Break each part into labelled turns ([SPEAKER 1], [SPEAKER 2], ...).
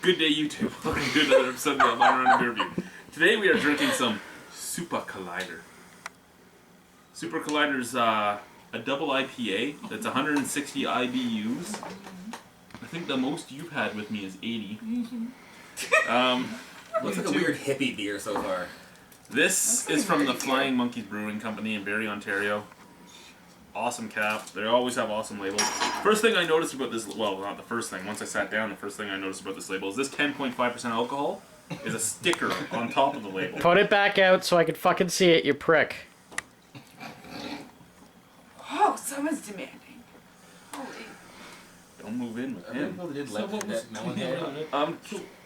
[SPEAKER 1] Good day, YouTube. Welcome to another episode of the Albino Rhino Beer Review. Today we are drinking some Supercollider. Supercollider's a double IPA that's 160 IBUs. I think the most you've had with me is 80.
[SPEAKER 2] Looks like a weird hippie beer so far.
[SPEAKER 1] This is from the Flying Monkeys Brewing Company in Barrie, Ontario. Awesome cap. They always have awesome labels. First thing I noticed about this, well, not the first thing. Once I sat down, the first thing I noticed about this label is this 10.5% alcohol is a sticker on top of the label.
[SPEAKER 3] Put it back out so I can fucking see it, you prick.
[SPEAKER 4] Oh, someone's demanding. Holy.
[SPEAKER 1] Don't move in with
[SPEAKER 2] Are they
[SPEAKER 1] him.
[SPEAKER 2] people that did melon head?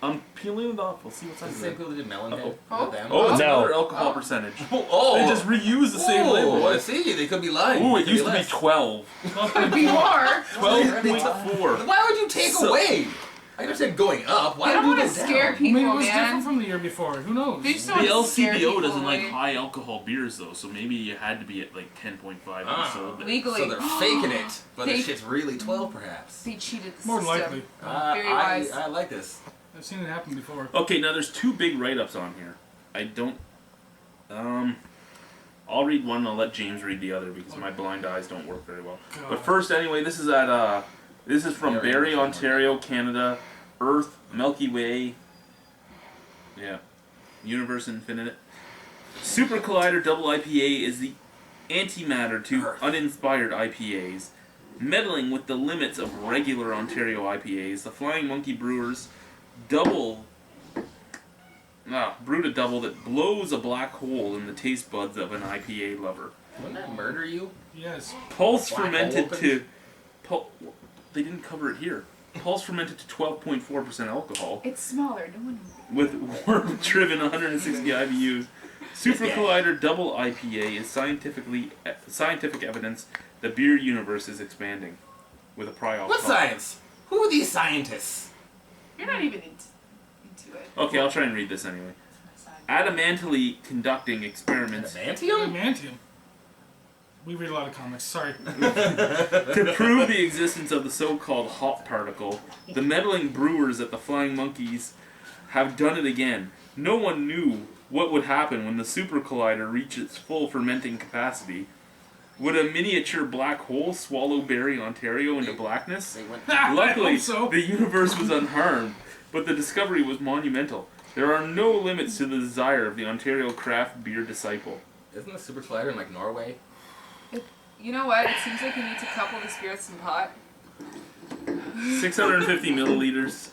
[SPEAKER 1] I'm peeling it off. We'll see what's
[SPEAKER 2] The
[SPEAKER 1] under
[SPEAKER 2] same
[SPEAKER 1] there.
[SPEAKER 2] people that did melon head?
[SPEAKER 4] Oh.
[SPEAKER 2] Them?
[SPEAKER 1] Oh, it's
[SPEAKER 3] No.
[SPEAKER 1] another alcohol percentage.
[SPEAKER 2] Oh,
[SPEAKER 1] They just reuse the same label.
[SPEAKER 2] I see. They could be lying.
[SPEAKER 1] Ooh, it
[SPEAKER 2] Could
[SPEAKER 1] used to be
[SPEAKER 2] less.
[SPEAKER 1] 12.
[SPEAKER 4] Could be more.
[SPEAKER 1] 12.4.
[SPEAKER 2] Why would you take away? I understand going up. Why
[SPEAKER 4] I don't
[SPEAKER 2] would you
[SPEAKER 4] want
[SPEAKER 2] go
[SPEAKER 4] to scare
[SPEAKER 2] down?
[SPEAKER 4] people,
[SPEAKER 5] Maybe it was different
[SPEAKER 4] man.
[SPEAKER 5] from the year before. Who knows?
[SPEAKER 4] They just
[SPEAKER 1] The
[SPEAKER 4] don't want to scare
[SPEAKER 1] LCBO
[SPEAKER 4] people
[SPEAKER 1] doesn't like
[SPEAKER 4] away.
[SPEAKER 1] high alcohol beers though, so maybe you had to be at like 10.5 when you sold it.
[SPEAKER 4] Legally.
[SPEAKER 2] So they're faking it, but
[SPEAKER 4] They-
[SPEAKER 2] the shit's really 12 perhaps.
[SPEAKER 4] They cheated the
[SPEAKER 5] More than
[SPEAKER 4] system.
[SPEAKER 5] likely.
[SPEAKER 4] Very wise.
[SPEAKER 2] I like this.
[SPEAKER 5] I've seen it happen before.
[SPEAKER 1] Okay, now there's two big write-ups on here. I don't... I'll read one and I'll let James read the other because my blind eyes don't work very well.
[SPEAKER 5] God.
[SPEAKER 1] But first, anyway, this is at, this is from Barrie, Ontario, Canada. Earth, Milky Way, yeah, Universe Infinite. Supercollider Double IPA is the antimatter to uninspired IPAs. Meddling with the limits of regular Ontario IPAs, the Flying Monkey Brewers brewed a double that blows a black hole in the taste buds of an IPA lover.
[SPEAKER 2] Wouldn't that murder you?
[SPEAKER 5] Yes.
[SPEAKER 1] Pulse
[SPEAKER 2] Black
[SPEAKER 1] fermented
[SPEAKER 2] hole
[SPEAKER 1] to... They didn't cover it here. Pulse fermented to 12.4% alcohol.
[SPEAKER 4] It's smaller. No one.
[SPEAKER 1] With worm-driven 160 IBUs. Supercollider Double IPA is scientific evidence the beer universe is expanding. With a pry off.
[SPEAKER 2] What science? Who are these scientists?
[SPEAKER 4] You're not even into it.
[SPEAKER 1] Okay, I'll try and read this anyway. Adamantly conducting experiments
[SPEAKER 2] Adamantium?
[SPEAKER 5] Adamantium. We read a lot of comics. Sorry.
[SPEAKER 1] to prove the existence of the so-called hop particle. The meddling brewers at the Flying Monkeys have done it again. No one knew what would happen when the Supercollider reached its full fermenting capacity. Would a miniature black hole swallow Barrie, Ontario into blackness?
[SPEAKER 2] They went.
[SPEAKER 5] I
[SPEAKER 1] Luckily,
[SPEAKER 5] hope so.
[SPEAKER 1] the universe was unharmed, but the discovery was monumental. There are no limits to the desire of the Ontario craft beer disciple.
[SPEAKER 2] Isn't the Supercollider in like Norway?
[SPEAKER 4] You know what? It seems like you need to couple the beer with some pot.
[SPEAKER 1] 650 milliliters.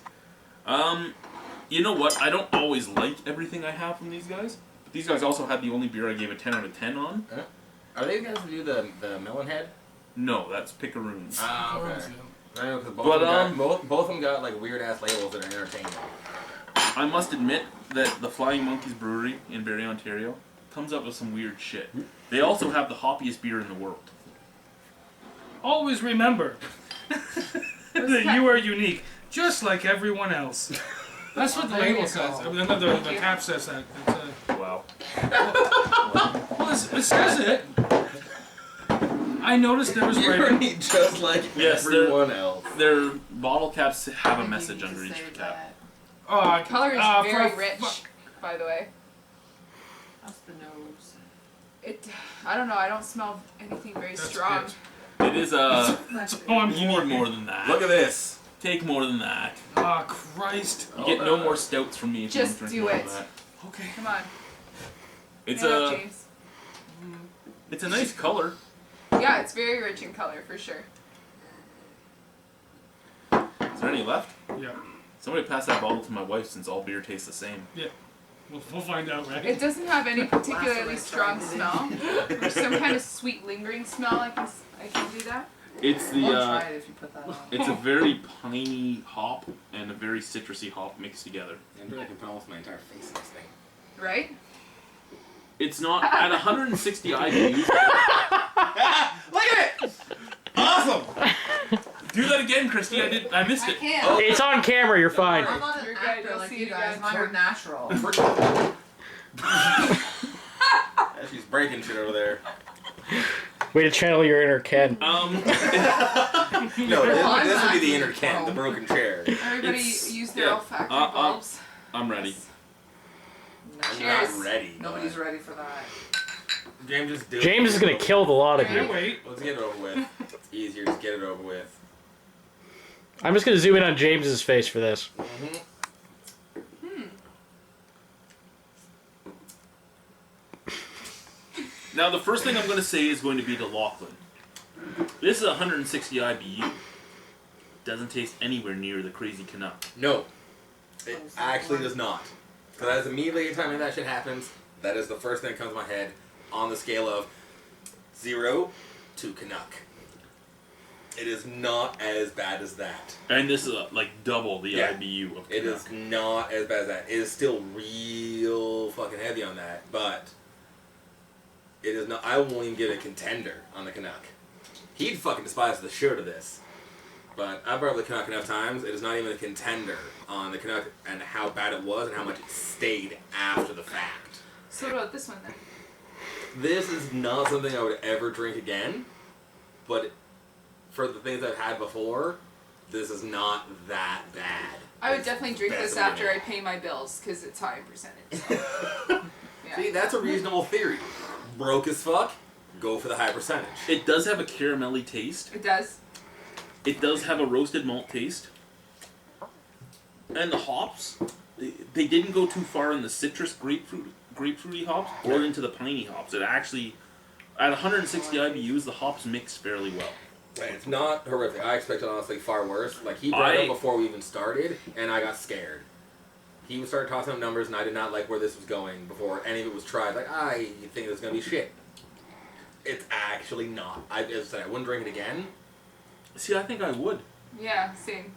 [SPEAKER 1] You know what? I don't always like everything I have from these guys. But these guys also had the only beer I gave a 10 out of 10 on.
[SPEAKER 2] Are they the guys who do the melon head?
[SPEAKER 1] No, that's Picaroons.
[SPEAKER 2] Ah, okay. I know because
[SPEAKER 1] But,
[SPEAKER 2] both of them got like weird ass labels that are entertaining.
[SPEAKER 1] I must admit that the Flying Monkeys Brewery in Barrie, Ontario comes up with some weird shit. They also have the hoppiest beer in the world.
[SPEAKER 5] Always remember that you are unique, just like everyone else. That's what the label says. I mean, the cap says that.
[SPEAKER 1] Wow.
[SPEAKER 5] Well, it says it. I noticed there was writing.
[SPEAKER 2] Just like
[SPEAKER 1] Yes,
[SPEAKER 2] everyone else.
[SPEAKER 1] Their bottle caps have a message under each cap.
[SPEAKER 5] Oh,
[SPEAKER 4] Color is very rich, by the way.
[SPEAKER 6] That's the nose.
[SPEAKER 4] I don't know. I don't smell anything very
[SPEAKER 5] That's
[SPEAKER 4] strong.
[SPEAKER 5] it.
[SPEAKER 1] It is
[SPEAKER 5] Oh, I'm
[SPEAKER 1] you need more than that.
[SPEAKER 2] Look at this.
[SPEAKER 1] Take more than that.
[SPEAKER 5] Ah, Christ.
[SPEAKER 1] You get no more stouts from me if
[SPEAKER 4] Just
[SPEAKER 1] you don't drink
[SPEAKER 4] do
[SPEAKER 1] more
[SPEAKER 4] it.
[SPEAKER 1] of that.
[SPEAKER 5] Okay.
[SPEAKER 4] Come on.
[SPEAKER 1] It's
[SPEAKER 4] Stand up,
[SPEAKER 1] a
[SPEAKER 4] James.
[SPEAKER 1] it's a nice color.
[SPEAKER 4] Yeah, it's very rich in color for sure.
[SPEAKER 1] Is there any left?
[SPEAKER 5] Yeah.
[SPEAKER 1] Somebody pass that bottle to my wife since all beer tastes the same.
[SPEAKER 5] Yeah. We'll find out, right?
[SPEAKER 4] It doesn't have any particularly strong smell. There's some kind of sweet lingering smell. I can do that.
[SPEAKER 1] It's the
[SPEAKER 6] We'll try it if you put that on.
[SPEAKER 1] it's a very piney hop and a very citrusy hop mixed together.
[SPEAKER 2] I feel like I can put almost my entire face in this thing.
[SPEAKER 4] Right?
[SPEAKER 1] It's not at 160 IBUs.
[SPEAKER 2] Look at it! Awesome!
[SPEAKER 1] Do that again, Christy. I missed
[SPEAKER 6] I
[SPEAKER 1] it.
[SPEAKER 6] can't.
[SPEAKER 3] It's on camera, you're fine.
[SPEAKER 6] I'm not an
[SPEAKER 4] You're good,
[SPEAKER 6] actor
[SPEAKER 4] you'll
[SPEAKER 6] like
[SPEAKER 4] see
[SPEAKER 6] you
[SPEAKER 4] it
[SPEAKER 6] guys.
[SPEAKER 4] again.
[SPEAKER 6] Mine were natural.
[SPEAKER 2] She's breaking shit over there.
[SPEAKER 3] Way to channel your inner Ken.
[SPEAKER 2] No, this would be the inner Ken, the broken chair.
[SPEAKER 4] Everybody
[SPEAKER 1] It's-
[SPEAKER 4] use their
[SPEAKER 1] yeah.
[SPEAKER 4] olfactory bulbs.
[SPEAKER 1] I'm ready.
[SPEAKER 2] I'm
[SPEAKER 4] Cheers.
[SPEAKER 2] not ready.
[SPEAKER 6] Nobody's ready for that.
[SPEAKER 2] James, just do it.
[SPEAKER 3] James is gonna kill the lot of
[SPEAKER 5] Can't
[SPEAKER 3] you.
[SPEAKER 5] wait.
[SPEAKER 2] Let's get it over with. It's easier, just get it over with.
[SPEAKER 3] I'm just gonna zoom in on James's face for this.
[SPEAKER 1] Now, the first thing I'm going to say is going to be the Lachlan. This is 160 IBU. Doesn't taste anywhere near the Crazy Canuck.
[SPEAKER 2] No, it actually does not. Because as immediately every time that shit happens, that is the first thing that comes to my head on the scale of 0 to Canuck. It is not as bad as that.
[SPEAKER 1] And this is like double the
[SPEAKER 2] Yeah.
[SPEAKER 1] IBU of Canuck.
[SPEAKER 2] It is not as bad as that. It is still real fucking heavy on that, but it is not. I won't even give it a contender on the Canuck. He'd fucking despise the shit out of this. But I've brought up the Canuck enough times. It is not even a contender on the Canuck and how bad it was and how much it stayed after the fact.
[SPEAKER 4] So what about this one then?
[SPEAKER 2] This is not something I would ever drink again, but for the things I've had before, this is not that bad.
[SPEAKER 4] I would definitely drink
[SPEAKER 2] Best
[SPEAKER 4] this
[SPEAKER 2] of
[SPEAKER 4] after
[SPEAKER 2] it.
[SPEAKER 4] I pay my bills because it's high in percentage. Yeah.
[SPEAKER 2] See, that's a reasonable theory. Broke as fuck, go for the high percentage.
[SPEAKER 1] It does have a caramelly taste.
[SPEAKER 4] It does.
[SPEAKER 1] It does have a roasted malt taste. And the hops, they didn't go too far in the citrus grapefruity hops or into the piney hops. It actually, at 160 IBUs, the hops mix fairly well.
[SPEAKER 2] It's not horrific. I expected honestly far worse. Like he brought it up before we even started, and I got scared. He started tossing up numbers, and I did not like where this was going before any of it was tried. Like I think it's gonna be shit. It's actually not. As I said, I wouldn't drink it again.
[SPEAKER 1] See, I think I would.
[SPEAKER 4] Yeah, same.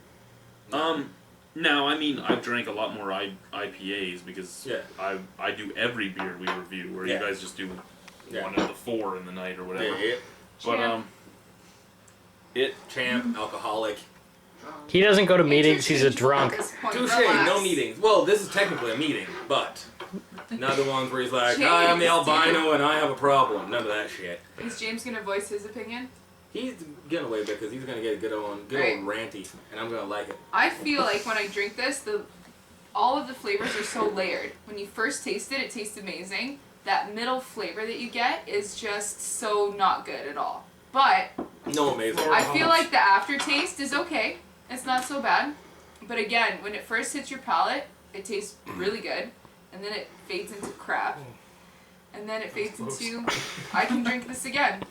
[SPEAKER 1] Now, I mean, I've drank a lot more IPAs because
[SPEAKER 2] Yeah.
[SPEAKER 1] I do every beer we review, where
[SPEAKER 2] Yeah.
[SPEAKER 1] you guys just do
[SPEAKER 2] Yeah.
[SPEAKER 1] one of the 4 in the night or whatever. But
[SPEAKER 4] Champ.
[SPEAKER 2] Champ, alcoholic.
[SPEAKER 3] He doesn't go to meetings, he's a drunk.
[SPEAKER 2] Touche, no meetings. Well, this is technically a meeting, but not the ones where he's like, "Hi, I'm the
[SPEAKER 4] James.
[SPEAKER 2] albino and I have a problem." None of that shit.
[SPEAKER 4] Is James gonna voice his opinion?
[SPEAKER 2] He's getting away because he's gonna get a good old ranty, and I'm gonna like it.
[SPEAKER 4] I feel like when I drink this, all of the flavors are so layered. When you first taste it, it tastes amazing. That middle flavor that you get is just so not good at all. But
[SPEAKER 2] No amazing.
[SPEAKER 4] I feel like the aftertaste is okay. It's not so bad. But again, when it first hits your palate, it tastes really good. And then it fades into crap. And then it fades into, I can drink this again.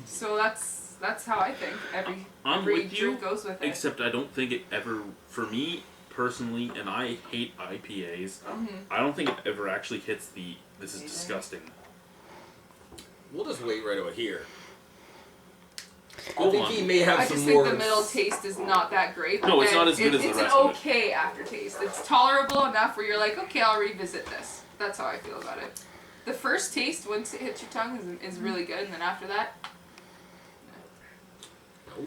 [SPEAKER 4] So that's how I think every
[SPEAKER 1] I'm with you,
[SPEAKER 4] drink goes with it.
[SPEAKER 1] except I don't think it ever, for me personally, and I hate IPAs, I don't think it ever actually hits the, this is disgusting.
[SPEAKER 2] We'll just wait right over here. I
[SPEAKER 1] Hold
[SPEAKER 2] think
[SPEAKER 1] on.
[SPEAKER 2] he may have
[SPEAKER 4] I
[SPEAKER 2] some
[SPEAKER 4] just
[SPEAKER 2] more.
[SPEAKER 4] think the middle taste is not that great. but
[SPEAKER 1] No, it's
[SPEAKER 4] then
[SPEAKER 1] not as good as the
[SPEAKER 4] it's
[SPEAKER 1] rest
[SPEAKER 4] an
[SPEAKER 1] of it.
[SPEAKER 4] okay aftertaste. It's tolerable enough where you're like, okay, I'll revisit this. That's how I feel about it. The first taste, once it hits your tongue, is really good, and then after that,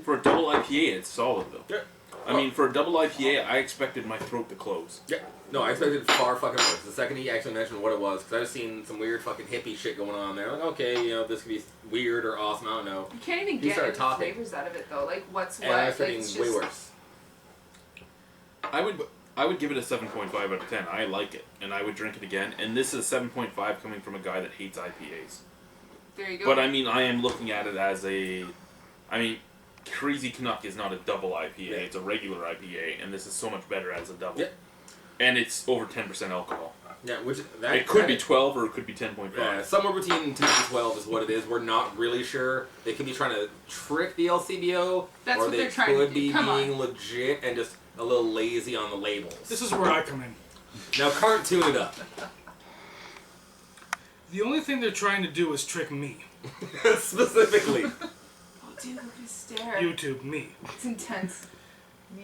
[SPEAKER 1] For a double IPA, it's solid though.
[SPEAKER 2] Yeah.
[SPEAKER 1] I mean, for a double IPA, I expected my throat to close.
[SPEAKER 2] Yeah. No, I expected far fucking worse. The second he actually mentioned what it was, because I've seen some weird fucking hippie shit going on there. Like, okay, you know, this could be weird or awesome. I don't know.
[SPEAKER 4] you can't even
[SPEAKER 2] He
[SPEAKER 4] get
[SPEAKER 2] started
[SPEAKER 4] any
[SPEAKER 2] talking.
[SPEAKER 4] flavors out of it though. Like what's
[SPEAKER 2] And
[SPEAKER 4] what?
[SPEAKER 2] I
[SPEAKER 4] Like
[SPEAKER 2] expected
[SPEAKER 4] it's
[SPEAKER 2] way
[SPEAKER 4] just
[SPEAKER 2] worse.
[SPEAKER 1] I would give it a 7.5 out of 10. I like it, and I would drink it again. And this is 7.5 coming from a guy that hates IPAs.
[SPEAKER 4] there you go.
[SPEAKER 1] But I mean, I am looking at it as a, I mean, Crazy Canuck is not a double IPA.
[SPEAKER 2] Yeah.
[SPEAKER 1] It's a regular IPA, and this is so much better as a double.
[SPEAKER 2] Yeah.
[SPEAKER 1] And it's over 10% alcohol.
[SPEAKER 2] Yeah, which that
[SPEAKER 1] It could
[SPEAKER 2] that-
[SPEAKER 1] be 12 or it could be 10.5.
[SPEAKER 2] Yeah, somewhere between 10 and 12 is what it is. We're not really sure. They could be trying to trick the LCBO,
[SPEAKER 4] That's
[SPEAKER 2] or
[SPEAKER 4] what
[SPEAKER 2] they
[SPEAKER 4] they're trying to
[SPEAKER 2] could
[SPEAKER 4] do.
[SPEAKER 2] be
[SPEAKER 4] Come on.
[SPEAKER 2] being legit and just a little lazy on the labels.
[SPEAKER 5] This is where I come in.
[SPEAKER 2] Now, cartoon it up.
[SPEAKER 5] The only thing they're trying to do is trick me.
[SPEAKER 2] Specifically.
[SPEAKER 4] oh, dude, look at his stare.
[SPEAKER 5] YouTube, me.
[SPEAKER 4] It's intense.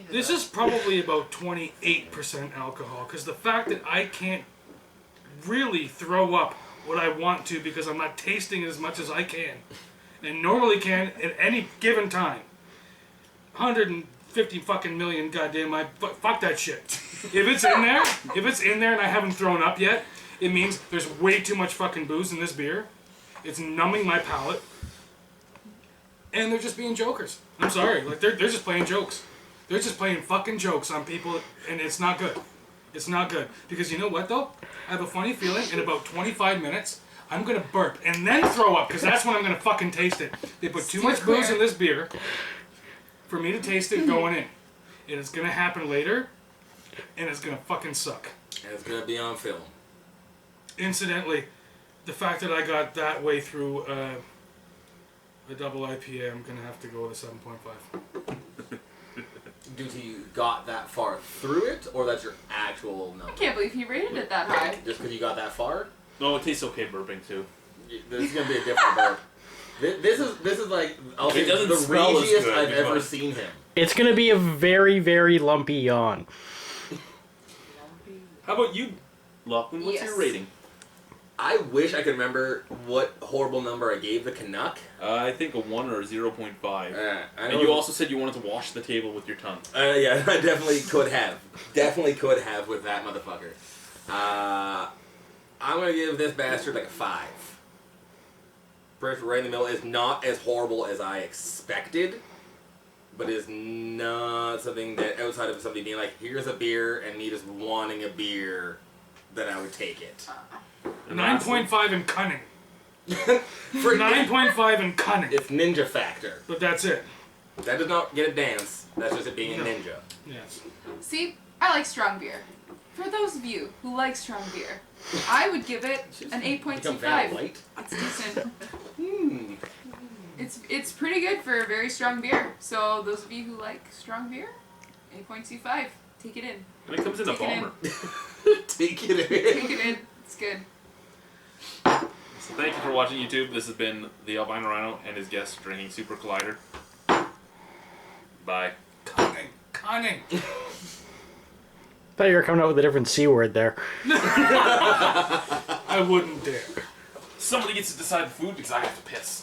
[SPEAKER 5] This is probably about 28% alcohol, because the fact that I can't really throw up what I want to because I'm not tasting as much as I can, and normally can at any given time. 150 fucking million goddamn, fuck that shit. If it's in there and I haven't thrown up yet, it means there's way too much fucking booze in this beer. It's numbing my palate. and they're just being jokers. I'm sorry, like they're just playing jokes. They're just playing fucking jokes on people, and it's not good. It's not good because you know what though? I have a funny feeling in about 25 minutes I'm gonna burp and then throw up because that's when I'm gonna fucking taste it. They put too much booze in this beer for me to taste it going in, and it's gonna happen later, and it's gonna fucking suck.
[SPEAKER 2] And it's gonna be on film.
[SPEAKER 5] Incidentally, the fact that I got that way through a double IPA, I'm gonna have to go with a 7.5.
[SPEAKER 2] Due to you got that far through it, or that's your actual number?
[SPEAKER 4] I can't believe he rated it that high.
[SPEAKER 2] Just because you got that far?
[SPEAKER 1] No, it tastes okay burping too.
[SPEAKER 2] This is gonna be a different burp. This is like I'll say
[SPEAKER 1] It doesn't
[SPEAKER 2] the
[SPEAKER 1] smell as
[SPEAKER 2] ragiest
[SPEAKER 1] good,
[SPEAKER 2] I've ever
[SPEAKER 1] but-
[SPEAKER 2] seen him.
[SPEAKER 3] It's gonna be a very, very lumpy yawn.
[SPEAKER 1] How about you, Lachlan? What's
[SPEAKER 4] Yes.
[SPEAKER 1] your rating?
[SPEAKER 2] I wish I could remember what horrible number I gave the Canuck.
[SPEAKER 1] I think a 1 or a 0.5.
[SPEAKER 2] I
[SPEAKER 1] And
[SPEAKER 2] know
[SPEAKER 1] you also said you wanted to wash the table with your tongue.
[SPEAKER 2] yeah, I definitely could have. Definitely could have with that motherfucker. I'm gonna give this bastard like a 5. First, right in the middle is not as horrible as I expected, but is not something that outside of somebody being like, here's a beer, and me just wanting a beer, then I would take it.
[SPEAKER 5] 9.5 in cunning.
[SPEAKER 2] For
[SPEAKER 5] 9.5 in cunning.
[SPEAKER 2] It's ninja factor.
[SPEAKER 5] But that's it.
[SPEAKER 2] That does not get a dance. That's just it being a ninja.
[SPEAKER 5] Yes.
[SPEAKER 4] See, I like strong beer. For those of you who like strong beer, I would give it an
[SPEAKER 2] Become Vanna
[SPEAKER 4] 8.25.
[SPEAKER 2] White.
[SPEAKER 4] It's decent.
[SPEAKER 2] Hmm.
[SPEAKER 4] It's pretty good for a very strong beer. So those of you who like strong beer, 8.25. Take it in.
[SPEAKER 1] And it comes in a
[SPEAKER 4] Take it in.
[SPEAKER 1] bomber.
[SPEAKER 2] Take it in.
[SPEAKER 4] Take it in. It's good.
[SPEAKER 1] So thank you for watching YouTube. This has been the Albino Rhino and his guest drinking Supercollider. Bye.
[SPEAKER 5] Cunning. Cunning.
[SPEAKER 3] Thought you were coming up with a different C word there.
[SPEAKER 5] I wouldn't dare.
[SPEAKER 1] Somebody gets to decide the food because I have to piss.